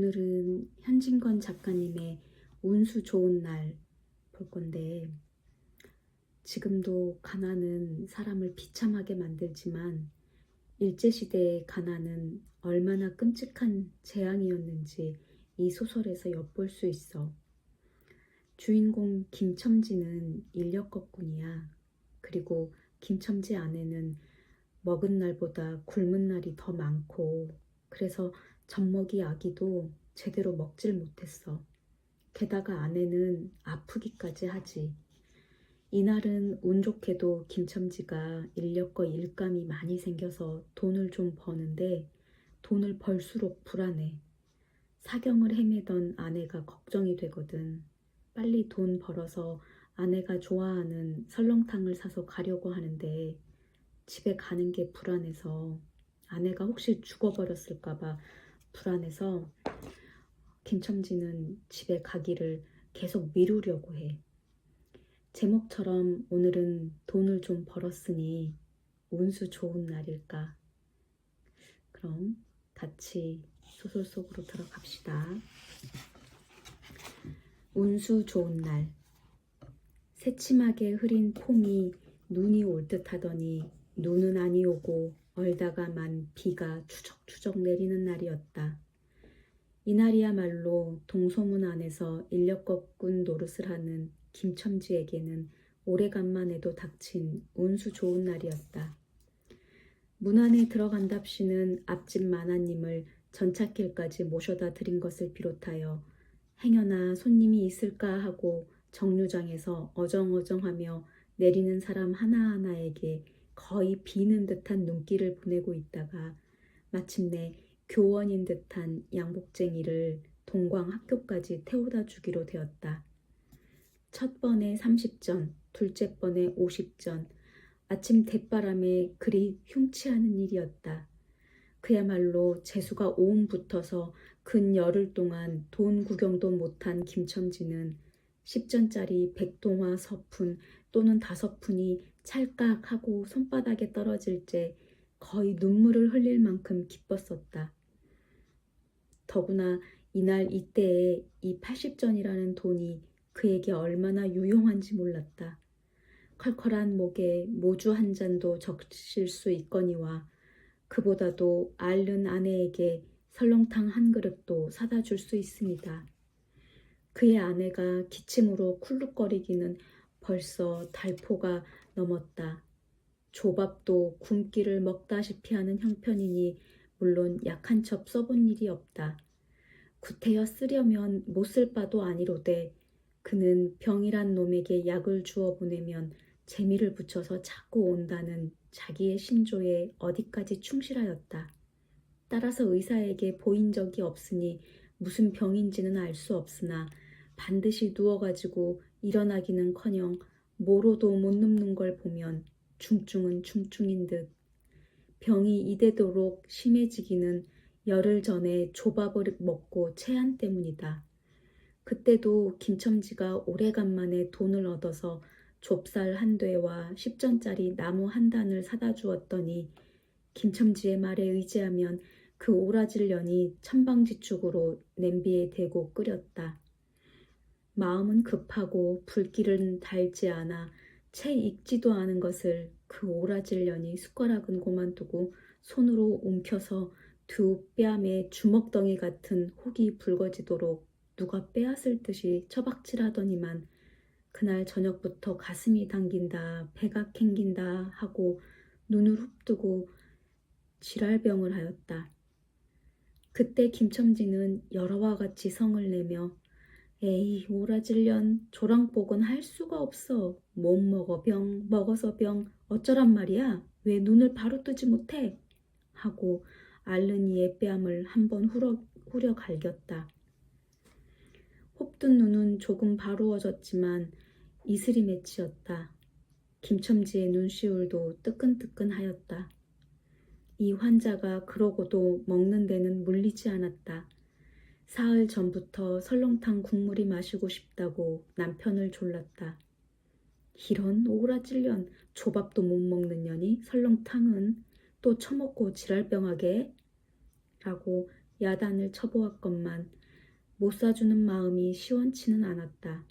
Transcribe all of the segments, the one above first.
오늘은 현진건 작가님의 운수 좋은 날 볼 건데, 지금도 가난은 사람을 비참하게 만들지만 일제시대의 가난은 얼마나 끔찍한 재앙이었는지 이 소설에서 엿볼 수 있어. 주인공 김첨지는 인력거꾼이야. 그리고 김첨지 아내는 먹은 날보다 굶은 날이 더 많고, 그래서 젖먹이 아기도 제대로 먹질 못했어. 게다가 아내는 아프기까지 하지. 이날은 운 좋게도 김첨지가 인력거 일감이 많이 생겨서 돈을 좀 버는데, 돈을 벌수록 불안해. 사경을 헤매던 아내가 걱정이 되거든. 빨리 돈 벌어서 아내가 좋아하는 설렁탕을 사서 가려고 하는데, 집에 가는 게 불안해서, 아내가 혹시 죽어버렸을까봐 불안해서 김첨지는 집에 가기를 계속 미루려고 해. 제목처럼 오늘은 돈을 좀 벌었으니 운수 좋은 날일까? 그럼 같이 소설 속으로 들어갑시다. 운수 좋은 날. 새침하게 흐린 폼이 눈이 올 듯 하더니 눈은 아니 오고 얼다가만 비가 추적추적 내리는 날이었다. 이날이야말로 동소문 안에서 인력거꾼 노릇을 하는 김첨지에게는 오래간만에도 닥친 운수 좋은 날이었다. 문 안에 들어간답시는 앞집 마나님을 전찻길까지 모셔다 드린 것을 비롯하여 행여나 손님이 있을까 하고 정류장에서 어정어정하며 내리는 사람 하나하나에게 거의 비는 듯한 눈길을 보내고 있다가 마침내 교원인 듯한 양복쟁이를 동광 학교까지 태워다 주기로 되었다. 첫 번에 30전, 둘째 번에 50전, 아침 대바람에 그리 흉치하는 일이었다. 그야말로 재수가 옹 붙어서 근 열흘 동안 돈 구경도 못한 김첨지는 10전짜리 백동화 서푼 또는 5푼이 찰깍하고 손바닥에 떨어질 때 거의 눈물을 흘릴 만큼 기뻤었다. 더구나 이날 이때에 이 80전이라는 돈이 그에게 얼마나 유용한지 몰랐다. 컬컬한 목에 모주 한 잔도 적실 수 있거니와 그보다도 앓는 아내에게 설렁탕 한 그릇도 사다 줄 수 있습니다. 그의 아내가 기침으로 쿨룩거리기는 벌써 달포가 넘었다. 조밥도 굶기를 먹다시피 하는 형편이니 물론 약한 첩 써본 일이 없다. 구태여 쓰려면 못 쓸 바도 아니로되 그는 병이란 놈에게 약을 주어 보내면 재미를 붙여서 자꾸 온다는 자기의 신조에 어디까지 충실하였다. 따라서 의사에게 보인 적이 없으니 무슨 병인지는 알 수 없으나 반드시 누워가지고 일어나기는커녕 모로도 못 눕는 걸 보면 중증은 중증인 듯. 병이 이대도록 심해지기는 열흘 전에 조밥을 먹고 체한 때문이다. 그때도 김첨지가 오래간만에 돈을 얻어서 좁쌀 한 되와 10전짜리 나무 한 단을 사다 주었더니 김첨지의 말에 의지하면 그 오라질년이 천방지축으로 냄비에 대고 끓였다. 마음은 급하고 불길은 달지 않아 채 익지도 않은 것을 그 오라질년이 숟가락은 고만두고 손으로 움켜서 두 뺨에 주먹덩이 같은 혹이 붉어지도록 누가 빼앗을 듯이 처박질하더니만 그날 저녁부터 가슴이 당긴다, 배가 캥긴다 하고 눈을 훅뜨고 지랄병을 하였다. 그때 김첨지는 여러와 같이 성을 내며 에이 오라질년 조랑복은 할 수가 없어. 못 먹어 병, 먹어서 병, 어쩌란 말이야. 왜 눈을 바로 뜨지 못해? 하고 앓는 이의 뺨을 한번 후려 갈겼다. 홉뜬 눈은 조금 바로워졌지만 이슬이 맺히었다. 김첨지의 눈시울도 뜨끈뜨끈하였다. 이 환자가 그러고도 먹는 데는 물리지 않았다. 사흘 전부터 설렁탕 국물이 마시고 싶다고 남편을 졸랐다. 이런 오라질년, 조밥도 못 먹는 년이 설렁탕은 또 처먹고 지랄병하게? 라고 야단을 쳐보았건만 못 사주는 마음이 시원치는 않았다.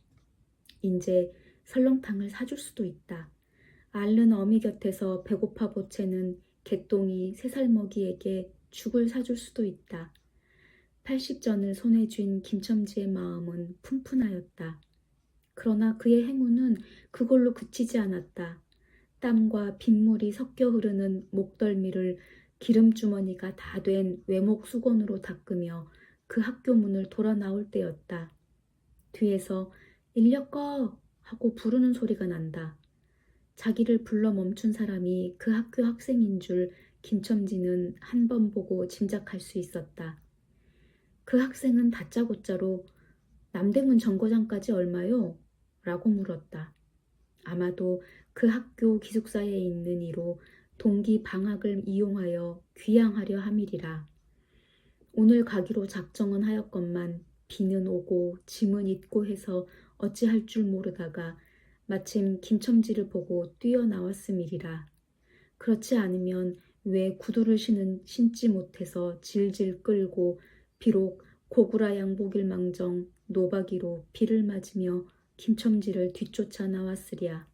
인제 설렁탕을 사줄 수도 있다. 앓는 어미 곁에서 배고파 보채는 개똥이 3살 먹이에게 죽을 사줄 수도 있다. 80전을 손에 쥔 김첨지의 마음은 푼푼하였다. 그러나 그의 행운은 그걸로 그치지 않았다. 땀과 빗물이 섞여 흐르는 목덜미를 기름주머니가 다 된 외목 수건으로 닦으며 그 학교 문을 돌아 나올 때였다. 뒤에서 인력거 하고 부르는 소리가 난다. 자기를 불러 멈춘 사람이 그 학교 학생인 줄 김첨지는 한 번 보고 짐작할 수 있었다. 그 학생은 다짜고짜로 남대문 정거장까지 얼마요? 라고 물었다. 아마도 그 학교 기숙사에 있는 이로 동기 방학을 이용하여 귀향하려 함이리라. 오늘 가기로 작정은 하였건만 비는 오고 짐은 잊고 해서 어찌할 줄 모르다가 마침 김첨지를 보고 뛰어나왔음이리라. 그렇지 않으면 왜 구두를 신지 못해서 질질 끌고 비록 고구라 양복일망정 노박이로 비를 맞으며 김첨지를 뒤쫓아 나왔으랴.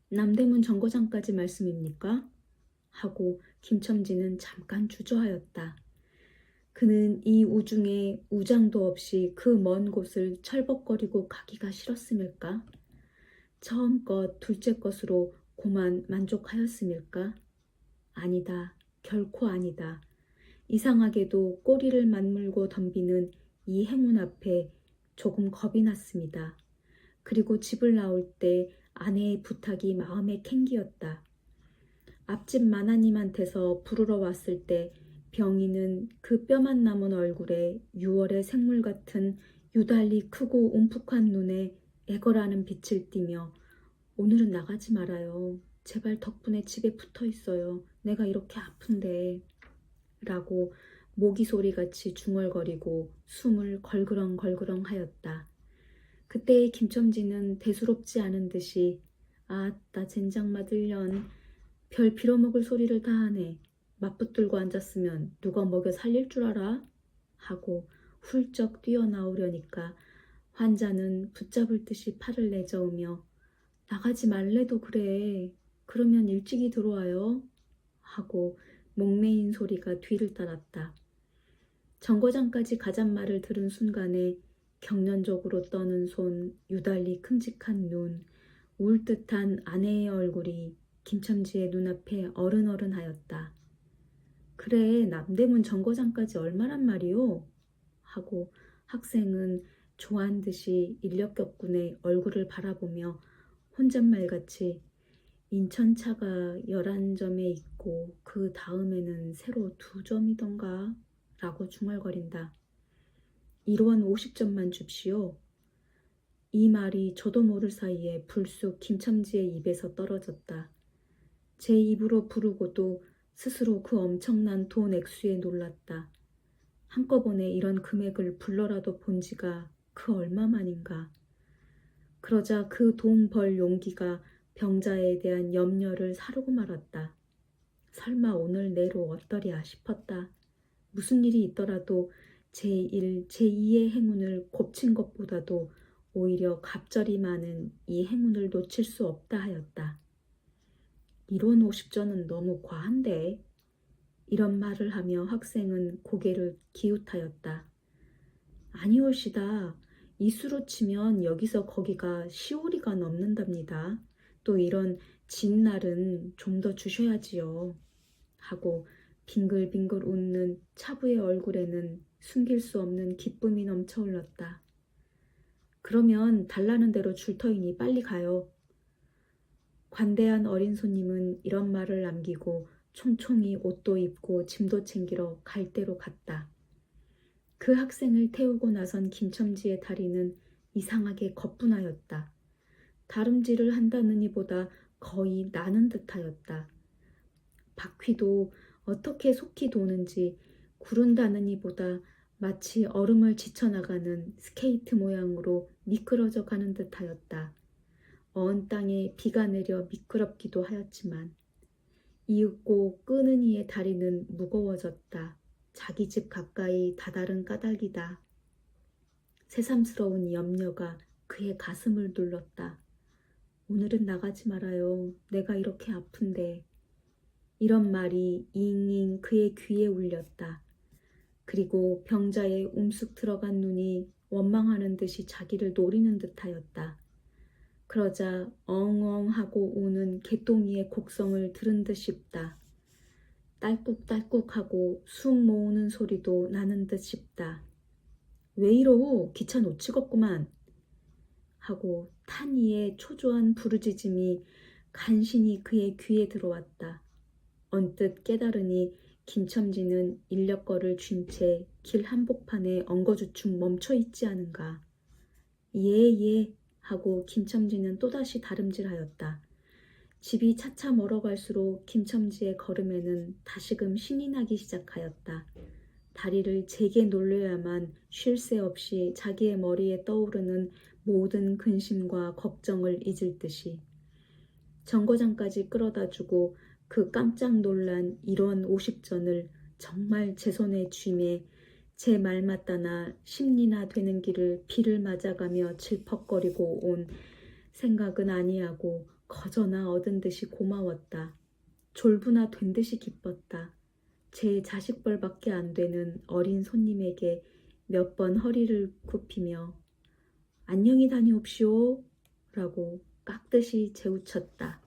남대문 정거장까지 말씀입니까? 하고 김첨지는 잠깐 주저하였다. 그는 이 우중에 우장도 없이 그 먼 곳을 철벅거리고 가기가 싫었음일까? 처음 것 둘째 것으로 고만 만족하였음일까? 아니다. 결코 아니다. 이상하게도 꼬리를 맞물고 덤비는 이 행운 앞에 조금 겁이 났습니다. 그리고 집을 나올 때 아내의 부탁이 마음에 캥기었다. 앞집 마나님한테서 부르러 왔을 때 병이는 그 뼈만 남은 얼굴에 6월의 생물 같은 유달리 크고 움푹한 눈에 애걸하는 빛을 띠며 오늘은 나가지 말아요. 제발 덕분에 집에 붙어 있어요. 내가 이렇게 아픈데. 라고 모기 소리같이 중얼거리고 숨을 걸그렁걸그렁 하였다. 그때의 김첨지는 대수롭지 않은 듯이 아따 젠장 맞을년 별 빌어먹을 소리를 다 하네. 맞붙들고 앉았으면 누가 먹여 살릴 줄 알아? 하고 훌쩍 뛰어나오려니까 환자는 붙잡을 듯이 팔을 내저으며 나가지 말래도 그래. 그러면 일찍이 들어와요. 하고 목매인 소리가 뒤를 따랐다. 정거장까지 가잔 말을 들은 순간에 경련적으로 떠는 손, 유달리 큼직한 눈, 울 듯한 아내의 얼굴이 김첨지의 눈앞에 어른어른하였다. 그래, 남대문 정거장까지 얼마란 말이오? 하고 학생은 좋아한 듯이 인력격군의 얼굴을 바라보며 혼잣말같이 인천차가 11점에 있고 그 다음에는 새로 2점이던가 라고 중얼거린다. 1원 50점만 줍시오. 이 말이 저도 모를 사이에 불쑥 김첨지의 입에서 떨어졌다. 제 입으로 부르고도 스스로 그 엄청난 돈 액수에 놀랐다. 한꺼번에 이런 금액을 불러라도 본 지가 그 얼마만인가. 그러자 그 돈 벌 용기가 병자에 대한 염려를 사르고 말았다. 설마 오늘 내로 어떠랴 싶었다. 무슨 일이 있더라도 제1, 제2의 행운을 곱친 것보다도 오히려 갑절이 많은 이 행운을 놓칠 수 없다 하였다. 1원 50전은 너무 과한데? 이런 말을 하며 학생은 고개를 기웃하였다. 아니올시다. 이 수로 치면 여기서 거기가 10오리가 넘는답니다. 또 이런 진 날은 좀 더 주셔야지요. 하고 빙글빙글 웃는 차부의 얼굴에는 숨길 수 없는 기쁨이 넘쳐 흘렀다. 그러면 달라는 대로 줄 터이니 빨리 가요. 관대한 어린 손님은 이런 말을 남기고 총총히 옷도 입고 짐도 챙기러 갈대로 갔다. 그 학생을 태우고 나선 김첨지의 다리는 이상하게 거뿐하였다. 다름질을 한다느니보다 거의 나는 듯하였다. 바퀴도 어떻게 속히 도는지 구른다느니보다 마치 얼음을 지쳐나가는 스케이트 모양으로 미끄러져 가는 듯하였다. 언 땅에 비가 내려 미끄럽기도 하였지만 이윽고 끄는 이의 다리는 무거워졌다. 자기 집 가까이 다다른 까닭이다. 새삼스러운 염려가 그의 가슴을 눌렀다. 오늘은 나가지 말아요. 내가 이렇게 아픈데. 이런 말이 잉잉 그의 귀에 울렸다. 그리고 병자의 움쑥 들어간 눈이 원망하는 듯이 자기를 노리는 듯하였다. 그러자 엉엉하고 우는 개똥이의 곡성을 들은 듯 싶다. 딸꾹딸꾹하고 숨 모으는 소리도 나는 듯 싶다. 왜 이러오? 기차 놓치겠구만. 하고 탄이의 초조한 부르짖음이 간신히 그의 귀에 들어왔다. 언뜻 깨달으니 김첨지는 인력거를 쥔 채 길 한복판에 엉거주춤 멈춰 있지 않은가. 예, 하고 김첨지는 또다시 다름질하였다. 집이 차차 멀어갈수록 김첨지의 걸음에는 다시금 신이 나기 시작하였다. 다리를 제게 놀려야만 쉴 새 없이 자기의 머리에 떠오르는 모든 근심과 걱정을 잊을 듯이. 정거장까지 끌어다주고 그 깜짝 놀란 이런 50전을 정말 제 손에 쥐매 제 말 맞다나 심리나 되는 길을 비를 맞아가며 질퍽거리고 온 생각은 아니하고 거저나 얻은 듯이 고마웠다. 졸부나 된 듯이 기뻤다. 제 자식벌밖에 안 되는 어린 손님에게 몇 번 허리를 굽히며 안녕히 다녀옵시오 라고 깍듯이 재우쳤다.